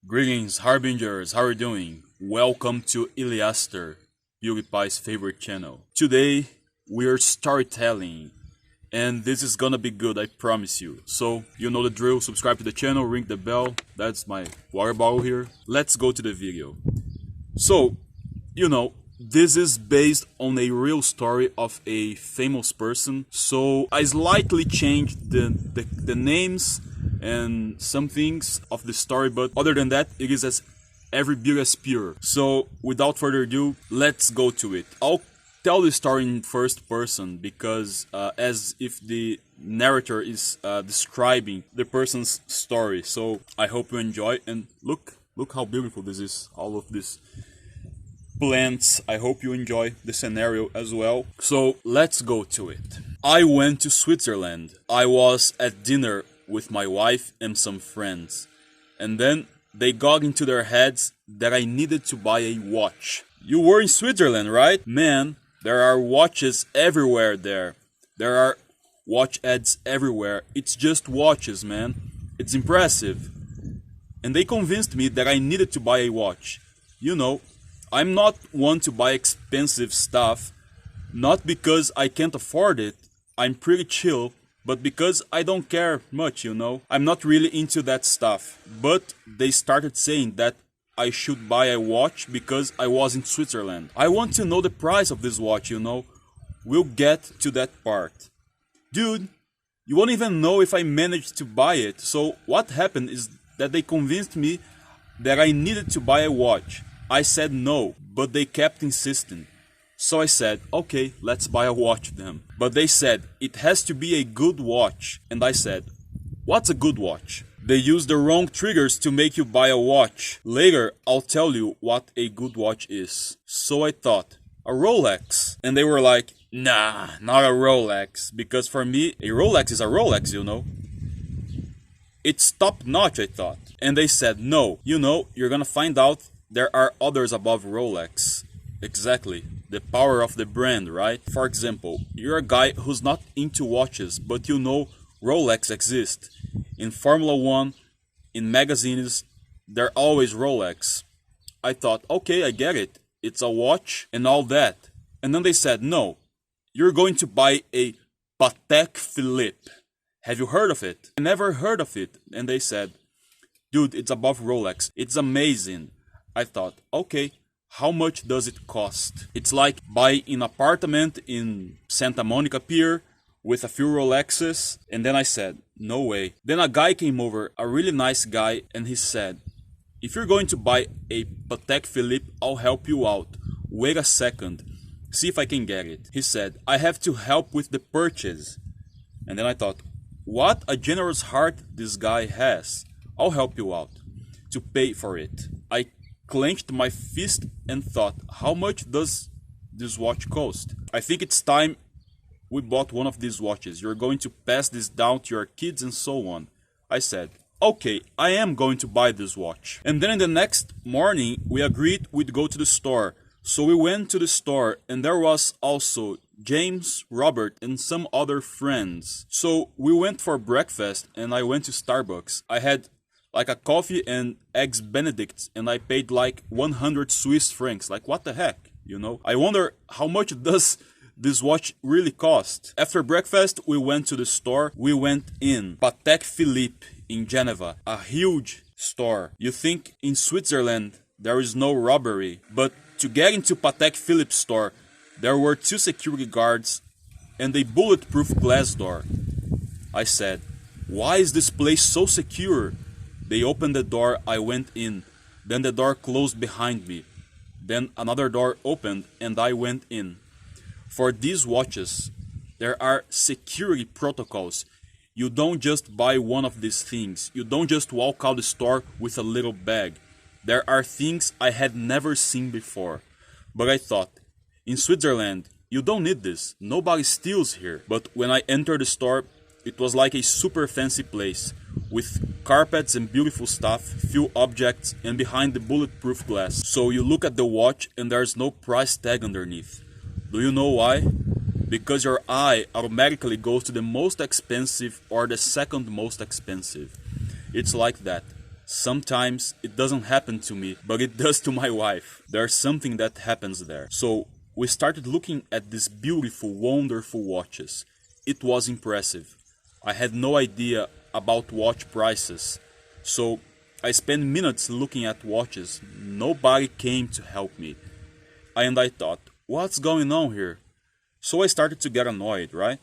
Greetings, Harbingers, how are you doing? Welcome to Yliaster, PewDiePie's favorite channel. Today, we're storytelling, and this is gonna be good, I promise you. So, you know the drill, subscribe to the channel, ring the bell, that's my water bottle here. Let's go to the video. So, this is based on a real story of a famous person, so I slightly changed the names and some things of the story, but other than that, it is as every beer as pure. So without further ado, let's go to it. I'll tell the story in first person because as if the narrator is describing the person's story. So I hope you enjoy, and look how beautiful this is, all of this plants. I hope you enjoy the scenario as well. So let's go to it. I went to Switzerland. I was at dinner with my wife and some friends, and then they got into their heads that I needed to buy a watch. You were in Switzerland, right? Man, there are watches everywhere there. There are watch ads everywhere. It's just watches, man. It's impressive. And they convinced me that I needed to buy a watch. I'm not one to buy expensive stuff, not because I can't afford it. I'm pretty chill, but because I don't care much, I'm not really into that stuff. But they started saying that I should buy a watch because I was in Switzerland. I want to know the price of this watch, We'll get to that part. Dude, you won't even know if I managed to buy it. So what happened is that they convinced me that I needed to buy a watch. I said no, but they kept insisting. So I said, okay, let's buy a watch then. But they said, it has to be a good watch. And I said, what's a good watch? They used the wrong triggers to make you buy a watch. Later, I'll tell you what a good watch is. So I thought, a Rolex. And they were like, nah, not a Rolex. Because for me, a Rolex is a Rolex, It's top notch, I thought. And they said, no, you're gonna find out there are others above Rolex. Exactly. The power of the brand, right? For example, you're a guy who's not into watches, but Rolex exists. In Formula 1, in magazines, they're always Rolex. I thought, okay, I get it. It's a watch and all that. And then they said, no, you're going to buy a Patek Philippe. Have you heard of it? I never heard of it. And they said, dude, it's above Rolex. It's amazing. I thought, okay, how much does it cost? It's like buying an apartment in Santa Monica Pier with a few Rolexes. And then I said, no way. Then a guy came over, a really nice guy, and he said, if you're going to buy a Patek Philippe, I'll help you out. Wait a second, see if I can get it. He said, I have to help with the purchase. And then I thought, what a generous heart this guy has. I'll help you out to pay for it. I clenched my fist and thought, how much does this watch cost? I think it's time we bought one of these watches. You're going to pass this down to your kids and so on. I said, okay, I am going to buy this watch. And then in the next morning, we agreed we'd go to the store. So we went to the store, and there was also James, Robert, and some other friends. So we went for breakfast, and I went to Starbucks. I had like a coffee and eggs Benedict, and I paid like 100 Swiss francs. Like, what the heck, I wonder how much does this watch really cost? After breakfast, we went to the store. We went in Patek Philippe in Geneva, a huge store. You think in Switzerland there is no robbery, but to get into Patek Philippe store, there were 2 security guards and a bulletproof glass door. I said, why is this place so secure? They opened the door, I went in. Then the door closed behind me. Then another door opened and I went in. For these watches, there are security protocols. You don't just buy one of these things. You don't just walk out the store with a little bag. There are things I had never seen before. But I thought, in Switzerland, you don't need this. Nobody steals here. But when I entered the store, it was like a super fancy place, with carpets and beautiful stuff, few objects, and behind the bulletproof glass. So you look at the watch and there's no price tag underneath. Do you know why? Because your eye automatically goes to the most expensive or the second most expensive. It's like that. Sometimes it doesn't happen to me, but it does to my wife. There's something that happens there. So we started looking at these beautiful, wonderful watches. It was impressive. I had no idea about watch prices. So I spent minutes looking at watches. Nobody came to help me. And I thought, what's going on here? So I started to get annoyed, right?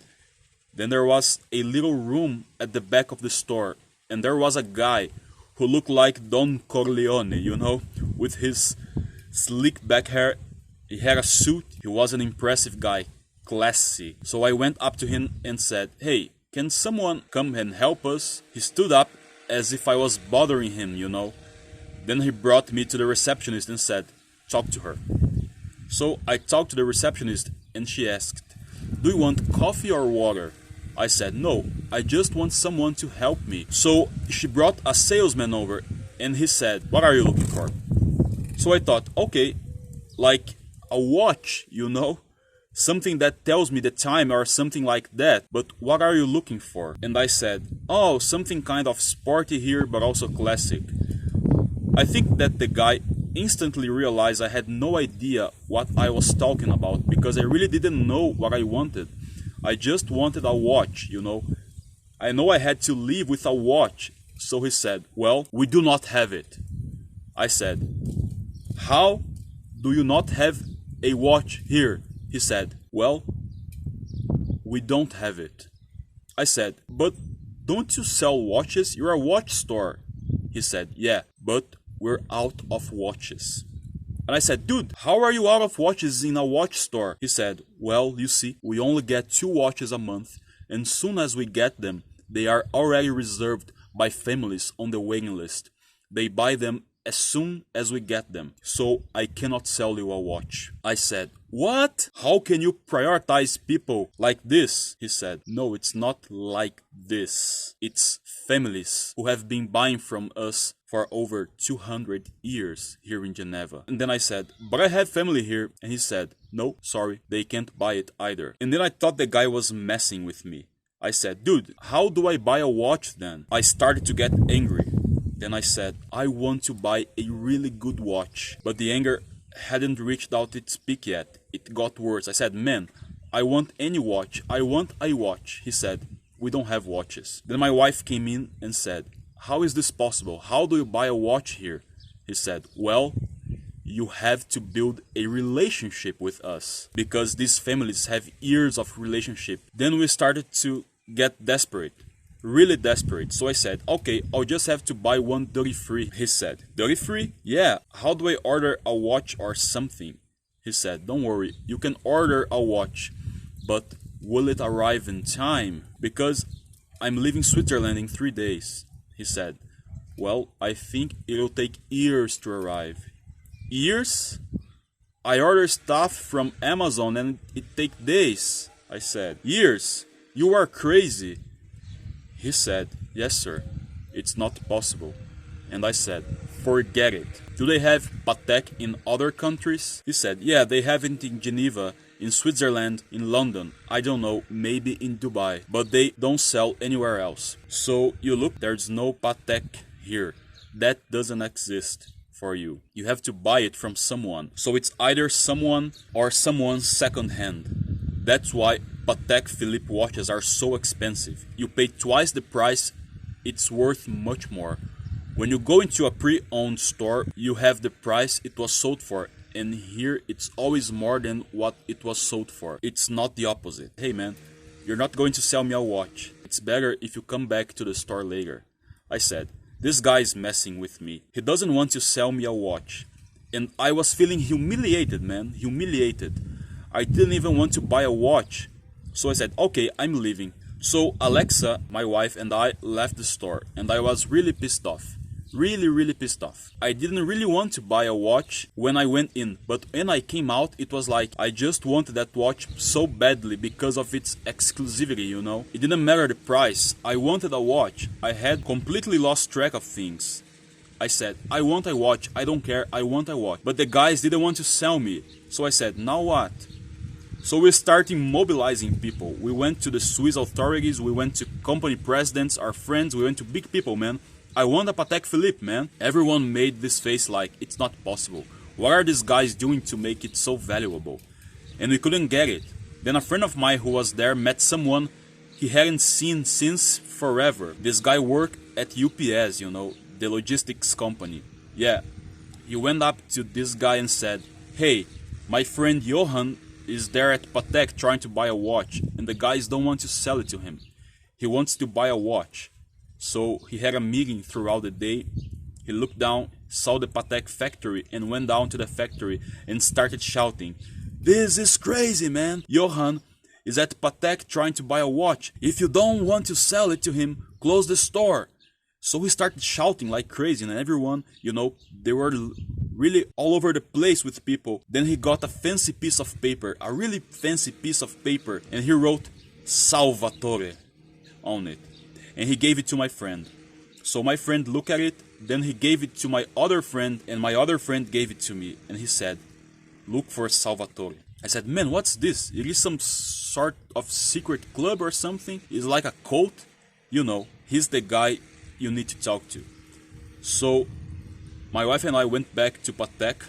Then there was a little room at the back of the store, and there was a guy who looked like Don Corleone, you know, with his slick back hair. He had a suit. He was an impressive guy, classy. So I went up to him and said, "Hey, can someone come and help us?" He stood up as if I was bothering him, you know. Then he brought me to the receptionist and said, "Talk to her." So I talked to the receptionist and she asked, "Do you want coffee or water?" I said, "No, I just want someone to help me." So she brought a salesman over and he said, "What are you looking for?" So I thought, okay, like a watch, you know? Something that tells me the time or something like that. But what are you looking for? And I said, "Oh, something kind of sporty here, but also classic." I think that the guy instantly realized I had no idea what I was talking about, because I really didn't know what I wanted. I just wanted a watch, you know. I know I had to leave with a watch. So he said, "Well, we do not have it." I said, "How do you not have a watch here?" He said, "Well, we don't have it." I said, "But don't you sell watches? You're a watch store." He said, "Yeah, but we're out of watches." And I said, "Dude, how are you out of watches in a watch store?" He said, "Well, you see, we only get 2 watches a month, and soon as we get them, they are already reserved by families on the waiting list. They buy them as soon as we get them, so I cannot sell you a watch." I said, "What? How can you prioritize people like this?" He said, "No, it's not like this. It's families who have been buying from us for over 200 years here in Geneva." And then I said, "But I have family here." And he said, "No, sorry, they can't buy it either." And then I thought the guy was messing with me. I said, "Dude, how do I buy a watch then?" I started to get angry. Then I said, "I want to buy a really good watch." But the anger hadn't reached out its peak yet. It got worse. I said, "Man, I want any watch. I want a watch." He said, "We don't have watches." Then my wife came in and said, "How is this possible? How do you buy a watch here?" He said, "Well, you have to build a relationship with us, because these families have years of relationship." Then we started to get desperate. Really desperate. So I said, "Okay, I'll just have to buy one duty-free." He said, "Duty-free? Yeah, how do I order a watch or something?" He said, "Don't worry, you can order a watch, but will it arrive in time? Because I'm leaving Switzerland in 3 days." He said, "Well, I think it'll take years to arrive." Years? I order stuff from Amazon and it takes days. I said, "Years? You are crazy." He said, "Yes, sir, it's not possible." And I said, "Forget it. Do they have Patek in other countries?" He said, "Yeah, they have it in Geneva, in Switzerland, in London, I don't know, maybe in Dubai, but they don't sell anywhere else. So you look, there's no Patek here. That doesn't exist for you. You have to buy it from someone. So it's either someone or someone's second hand. That's why Patek Philippe watches are so expensive. You pay twice the price, it's worth much more. When you go into a pre-owned store, you have the price it was sold for, and here it's always more than what it was sold for. It's not the opposite. Hey man, you're not going to sell me a watch. It's better if you come back to the store later." I said, "This guy is messing with me. He doesn't want to sell me a watch." And I was feeling humiliated, man, humiliated. I didn't even want to buy a watch. So I said, "Okay, I'm leaving." So Alexa, my wife, and I left the store, and I was really pissed off. Really pissed off. I didn't really want to buy a watch when I went in, but when I came out, it was like I just wanted that watch so badly because of its exclusivity, you know? It didn't matter the price. I wanted a watch. I had completely lost track of things. I said, "I want a watch. I don't care. I want a watch." But the guys didn't want to sell me. So I said, "Now what?" So we started mobilizing people. We went to the Swiss authorities, we went to company presidents, our friends, we went to big people, man. I want a Patek Philippe, man. Everyone made this face like, it's not possible. What are these guys doing to make it so valuable? And we couldn't get it. Then a friend of mine who was there met someone he hadn't seen since forever. This guy worked at UPS, you know, the logistics company. Yeah, he went up to this guy and said, "Hey, my friend Johan is there at Patek trying to buy a watch, and the guys don't want to sell it to him. He wants to buy a watch." So he had a meeting throughout the day. He looked down, saw the Patek factory, and went down to the factory and started shouting, "This is crazy, man! Johan is at Patek trying to buy a watch. If you don't want to sell it to him, close the store." So he started shouting like crazy, and everyone, you know, they were really all over the place with people. Then he got a fancy piece of paper, a really fancy piece of paper, and he wrote Salvatore on it. And he gave it to my friend. So my friend looked at it, then he gave it to my other friend, and my other friend gave it to me. And he said, "Look for Salvatore." I said, "Man, what's this? It is some sort of secret club or something? It's like a cult?" You know, he's the guy you need to talk to. So my wife and I went back to Patek.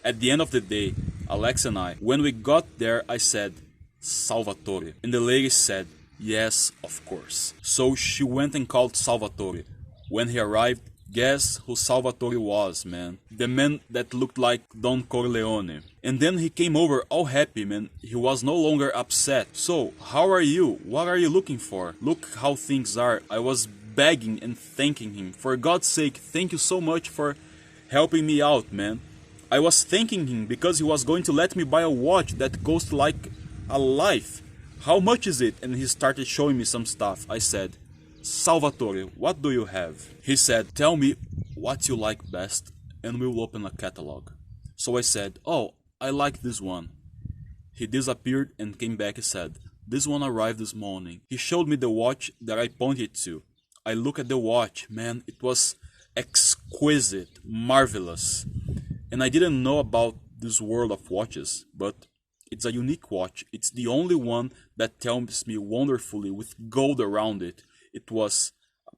At the end of the day, Alex and I, when we got there, I said, "Salvatore." And the lady said, "Yes, of course." So she went and called Salvatore. When he arrived, guess who Salvatore was, man? The man that looked like Don Corleone. And then he came over all happy, man. He was no longer upset. "So, how are you? What are you looking for? Look how things are." I was begging and thanking him. "For God's sake, thank you so much for helping me out, man." I was thanking him because he was going to let me buy a watch that cost like a life. "How much is it?" And he started showing me some stuff. I said, "Salvatore, what do you have?" He said, "Tell me what you like best and we'll open a catalog." So I said, "Oh, I like this one." He disappeared and came back and said, "This one arrived this morning." He showed me the watch that I pointed to. I looked at the watch, man, it was exquisite, marvelous. And I didn't know about this world of watches, but it's a unique watch. It's the only one that tells me wonderfully with gold around it. It was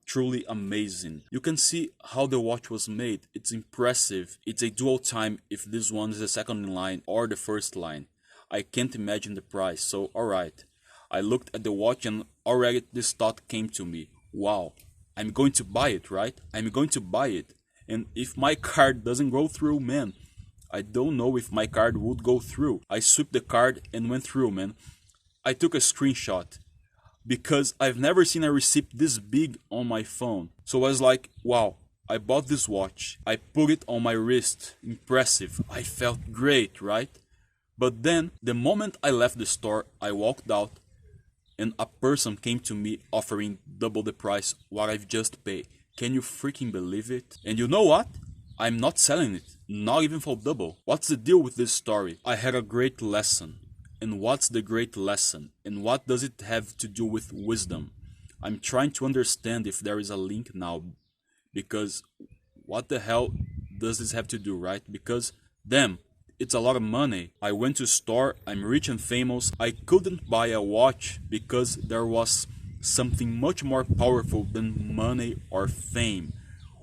truly amazing. You can see how the watch was made. It's impressive. It's a dual time if this one is the second in line or the first line. I can't imagine the price, so alright. I looked at the watch and already this thought came to me. Wow, I'm going to buy it, right? I'm going to buy it. And if my card doesn't go through, man, I don't know if my card would go through. I swept the card and went through, man. I took a screenshot because I've never seen a receipt this big on my phone. So I was like, wow, I bought this watch. I put it on my wrist. Impressive. I felt great, right? But then, the moment I left the store, I walked out and a person came to me offering double the price what I've just paid. Can you freaking believe it? And you know what? I'm not selling it, not even for double. What's the deal with this story? I had a great lesson. And what's the great lesson? And what does it have to do with wisdom? I'm trying to understand if there is a link now. Because what the hell does this have to do, right? Because, damn, it's a lot of money. I went to a store, I'm rich and famous. I couldn't buy a watch because there was something much more powerful than money or fame,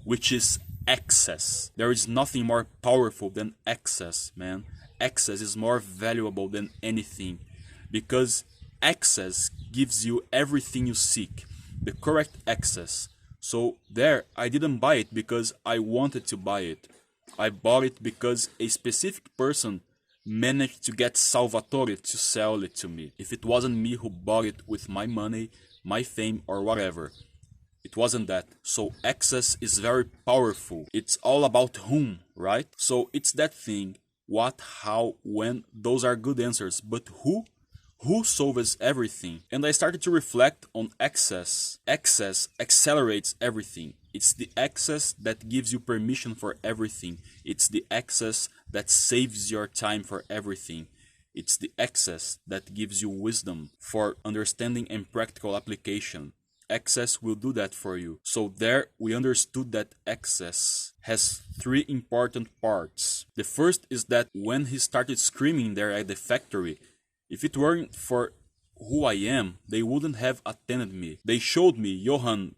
which is access. There is nothing more powerful than access, man. Access is more valuable than anything because access gives you everything you seek, the correct access. So there, I didn't buy it because I wanted to buy it. I bought it because a specific person managed to get Salvatore to sell it to me. If it wasn't me who bought it with my money, my fame or whatever, it wasn't that. So access is very powerful. It's all about whom, right? So it's that thing. What, how, when, those are good answers. But who? Who solves everything? And I started to reflect on access. Access accelerates everything. It's the access that gives you permission for everything. It's the access that saves your time for everything. It's the access that gives you wisdom for understanding and practical application. Access will do that for you. So there we understood that access has three important parts. The first is that when he started screaming there at the factory, if it weren't for who I am, they wouldn't have attended me. They showed me Johan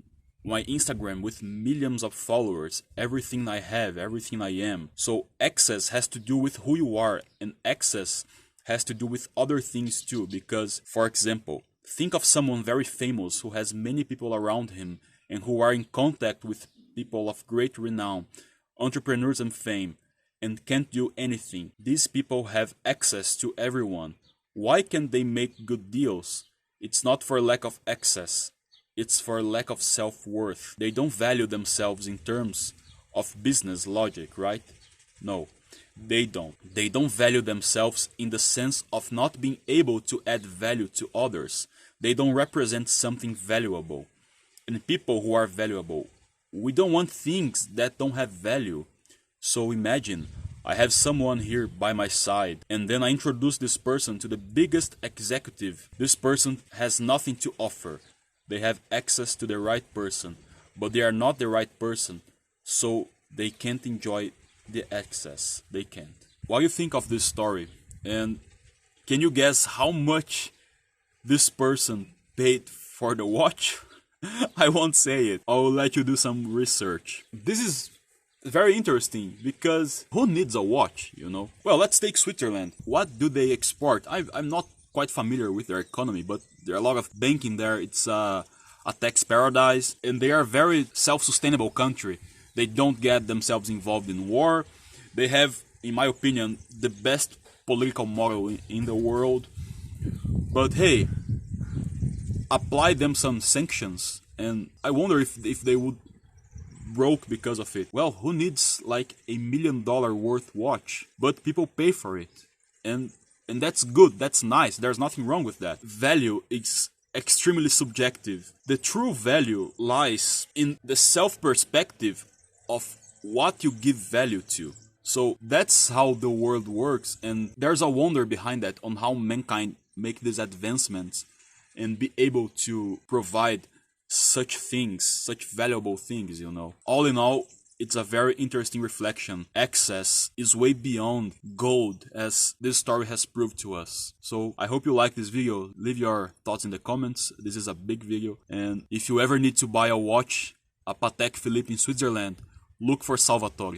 my Instagram with millions of followers, everything I have, everything I am. So excess has to do with who you are, and excess has to do with other things too, because, for example, think of someone very famous who has many people around him and who are in contact with people of great renown, entrepreneurs and fame, and can't do anything. These people have access to everyone. Why can't they make good deals? It's not for lack of access. It's for lack of self-worth. They don't value themselves in terms of business logic, right? No, they don't. They don't value themselves in the sense of not being able to add value to others. They don't represent something valuable. And people who are valuable, we don't want things that don't have value. So imagine, I have someone here by my side, and then I introduce this person to the biggest executive. This person has nothing to offer. They have access to the right person, but they are not the right person, so they can't enjoy the access. They can't. What do you think of this story? And can you guess how much this person paid for the watch? I won't say it. I'll let you do some research. This is very interesting because who needs a watch, you know? Well, let's take Switzerland. What do they export? I'm not quite familiar with their economy, but there are a lot of banking there. It's a tax paradise, and they are a very self-sustainable country. They don't get themselves involved in war. They have, in my opinion, the best political model in the world. But hey, apply them some sanctions, and I wonder if they would broke because of it. Well, who needs like $1 million worth watch? But people pay for it, and that's good, that's nice, there's nothing wrong with that. Value is extremely subjective. The true value lies in the self-perspective of what you give value to. So that's how the world works, and there's a wonder behind that on how mankind make these advancements and be able to provide such things, such valuable things, you know. All in all, it's a very interesting reflection. Excess is way beyond gold, as this story has proved to us. So I hope you like this video. Leave your thoughts in the comments. This is a big video, and if you ever need to buy a watch, a Patek Philippe in Switzerland, look for 𝘬𝘭𝘪𝘳𝘥.